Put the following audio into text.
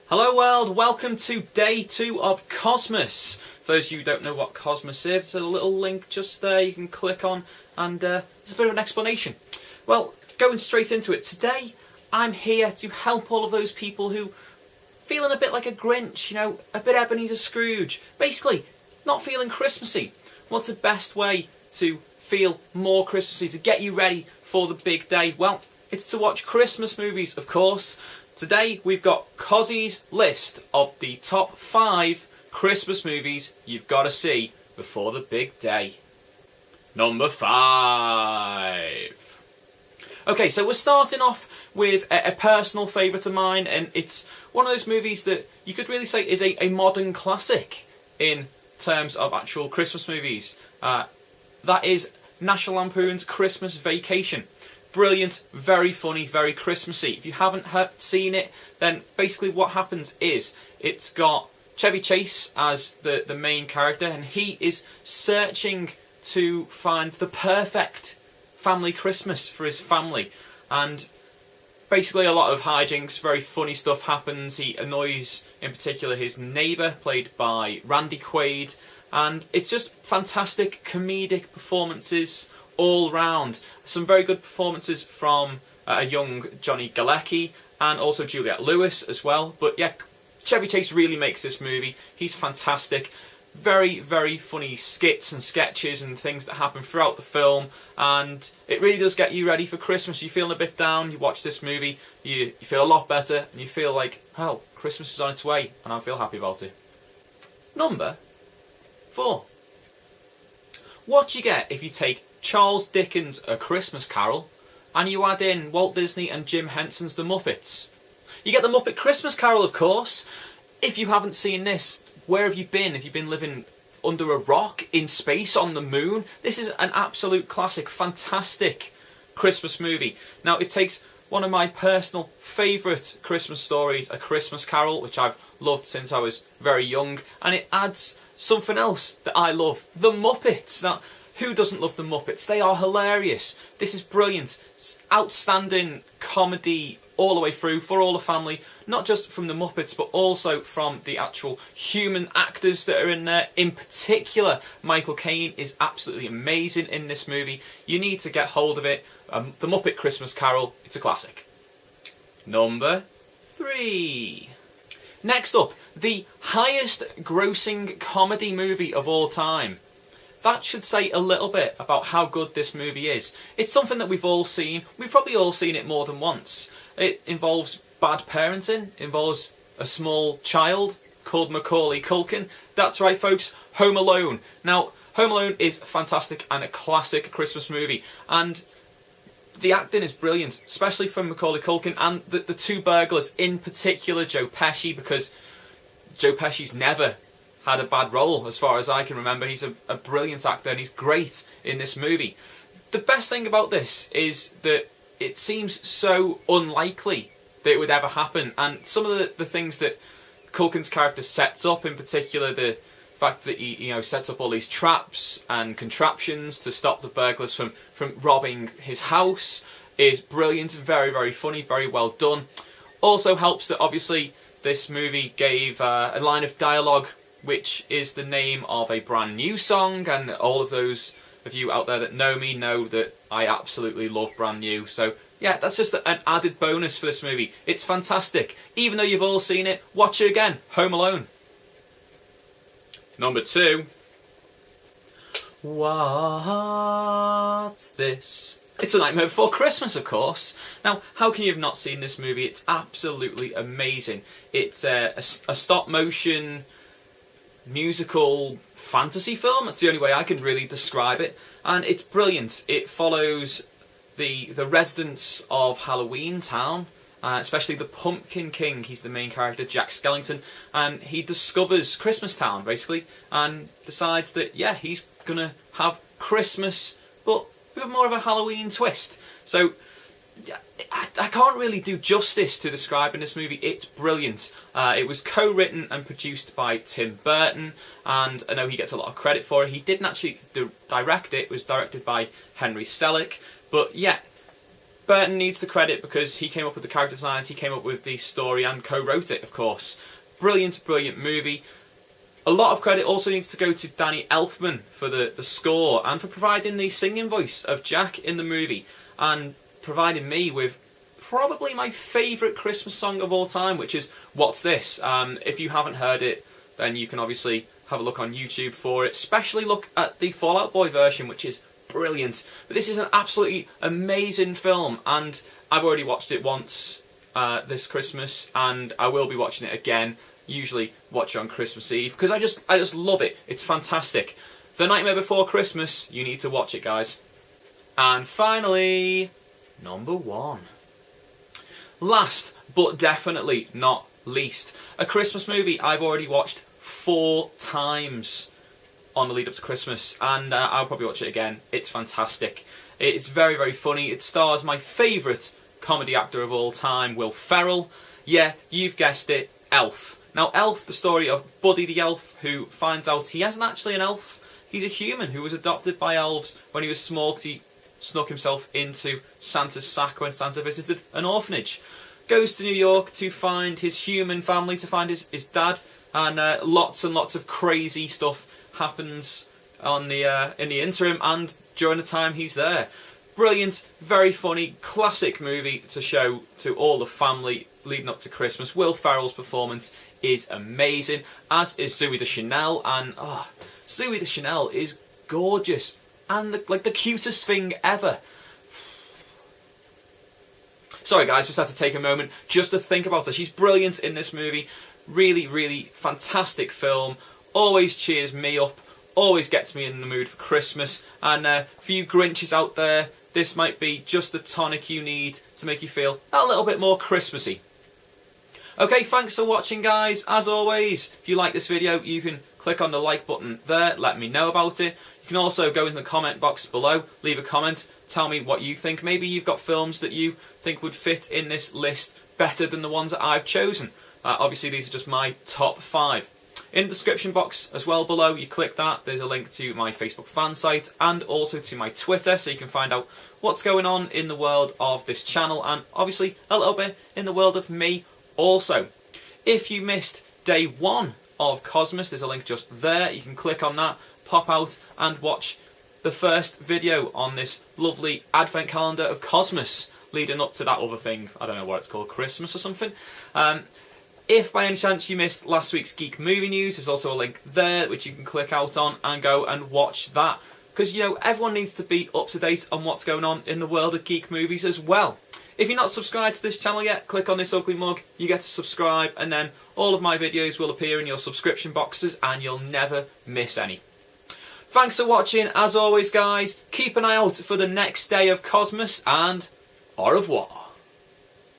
Hello world, welcome to day 2 of Cosmas. For those of you who don't know what Cosmas is, there's a little link just there you can click on and there's a bit of an explanation. Well, going straight into it, today I'm here to help all of those people who feeling a bit like a Grinch, a bit Ebenezer Scrooge, basically not feeling Christmassy. What's the best way to feel more Christmassy, to get you ready for the big day? Well, it's to watch Christmas movies, of course. Today we've got Cozzy's list of the top 5 Christmas movies you've got to see before the big day. Number 5. Okay, so we're starting off with a personal favourite of mine, and it's one of those movies that you could really say is a modern classic in terms of actual Christmas movies. That is National Lampoon's Christmas Vacation. Brilliant, very funny, very Christmassy. If you haven't seen it, then basically what happens is it's got Chevy Chase as the main character, and he is searching to find the perfect family Christmas for his family. And basically a lot of hijinks, very funny stuff happens. He annoys, in particular, his neighbour, played by Randy Quaid. And it's just fantastic comedic performances all round. Some very good performances from a young Johnny Galecki and also Juliette Lewis as well. But yeah, Chevy Chase really makes this movie. He's fantastic. Very, very funny skits and sketches and things that happen throughout the film, and it really does get you ready for Christmas. You're feeling a bit down, you watch this movie, you feel a lot better, and you feel like, oh, Christmas is on its way, and I feel happy about it. Number 4. What you get if you take Charles Dickens' A Christmas Carol and you add in Walt Disney and Jim Henson's The Muppets? You get The Muppet Christmas Carol, of course. If you haven't seen this, where have you been? Have you been living under a rock, in space, on the moon? This is an absolute classic, fantastic Christmas movie. Now, it takes one of my personal favourite Christmas stories, A Christmas Carol, which I've loved since I was very young, and it adds something else that I love, The Muppets. Now, who doesn't love The Muppets? They are hilarious. This is brilliant. Outstanding comedy all the way through for all the family, not just from the Muppets but also from the actual human actors that are in there. In particular, Michael Caine is absolutely amazing in this movie. You need to get hold of it. The Muppet Christmas Carol, it's a classic. Number 3. Next up, the highest grossing comedy movie of all time. That should say a little bit about how good this movie is. It's something that we've all seen. We've probably all seen it more than once. It involves bad parenting, involves a small child called Macaulay Culkin. That's right, folks, Home Alone. Now, Home Alone is fantastic and a classic Christmas movie. And the acting is brilliant, especially from Macaulay Culkin and the two burglars, in particular Joe Pesci, because Joe Pesci's never had a bad role as far as I can remember. He's a brilliant actor and he's great in this movie. The best thing about this is that it seems so unlikely that it would ever happen, and some of the things that Culkin's character sets up, in particular the fact that he sets up all these traps and contraptions to stop the burglars from robbing his house, is brilliant, very, very funny, very well done. Also helps that obviously this movie gave a line of dialogue which is the name of a brand new song, and all of those of you out there that know me know that I absolutely love Brand New. So yeah, that's just an added bonus for this movie. It's fantastic. Even though you've all seen it, watch it again. Home Alone. Number 2. What's this? It's A Nightmare Before Christmas, of course. Now, how can you have not seen this movie? It's absolutely amazing. It's a stop-motion musical fantasy film. That's the only way I can really describe it, and it's brilliant. It follows the residents of Halloween Town, especially the Pumpkin King. He's the main character, Jack Skellington, and he discovers Christmas Town basically and decides that yeah, he's gonna have Christmas but with more of a Halloween twist. So I can't really do justice to describing this movie. It's brilliant. It was co-written and produced by Tim Burton, and I know he gets a lot of credit for it. He didn't actually direct it. It was directed by Henry Selick. But yeah, Burton needs the credit because he came up with the character designs, he came up with the story and co-wrote it, of course. Brilliant, brilliant movie. A lot of credit also needs to go to Danny Elfman for the score and for providing the singing voice of Jack in the movie and providing me with probably my favourite Christmas song of all time, which is What's This? If you haven't heard it, then you can obviously have a look on YouTube for it. Especially look at the Fall Out Boy version, which is brilliant. But this is an absolutely amazing film, and I've already watched it once this Christmas, and I will be watching it again. Usually watch it on Christmas Eve because I just love it. It's fantastic. The Nightmare Before Christmas, you need to watch it, guys. And finally, number 1. Last, but definitely not least, a Christmas movie I've already watched 4 times on the lead up to Christmas, and I'll probably watch it again. It's fantastic. It's very, very funny. It stars my favourite comedy actor of all time, Will Ferrell. Yeah, you've guessed it, Elf. Now, Elf, the story of Buddy the Elf, who finds out he isn't actually an elf. He's a human who was adopted by elves when he was small because he snuck himself into Santa's sack when Santa visited an orphanage. Goes to New York to find his human family, to find his dad, and lots and lots of crazy stuff happens on the in the interim and during the time he's there. Brilliant, very funny, classic movie to show to all the family leading up to Christmas. Will Ferrell's performance is amazing, as is Zooey Deschanel, and Zooey Deschanel is gorgeous and the cutest thing ever. Sorry guys, just had to take a moment just to think about her. She's brilliant in this movie. Really, really fantastic film. Always cheers me up. Always gets me in the mood for Christmas. And for you Grinches out there, this might be just the tonic you need to make you feel a little bit more Christmassy. Okay, thanks for watching guys. As always, if you like this video, you can click on the like button there. Let me know about it. You can also go in the comment box below, leave a comment, tell me what you think. Maybe you've got films that you think would fit in this list better than the ones that I've chosen. Obviously, these are just my top 5. In the description box as well below, you click that, there's a link to my Facebook fan site and also to my Twitter, so you can find out what's going on in the world of this channel and obviously a little bit in the world of me also. If you missed day 1 of Cosmas, there's a link just there. You can click on that, pop out and watch the first video on this lovely advent calendar of Cosmas leading up to that other thing. I don't know what it's called, Christmas or something. If by any chance you missed last week's Geek Movie News, there's also a link there which you can click out on and go and watch that. Because, you know, everyone needs to be up to date on what's going on in the world of geek movies as well. If you're not subscribed to this channel yet, click on this ugly mug, you get to subscribe, and then all of my videos will appear in your subscription boxes and you'll never miss any. Thanks for watching, as always guys. Keep an eye out for the next day of Cosmas, and au revoir.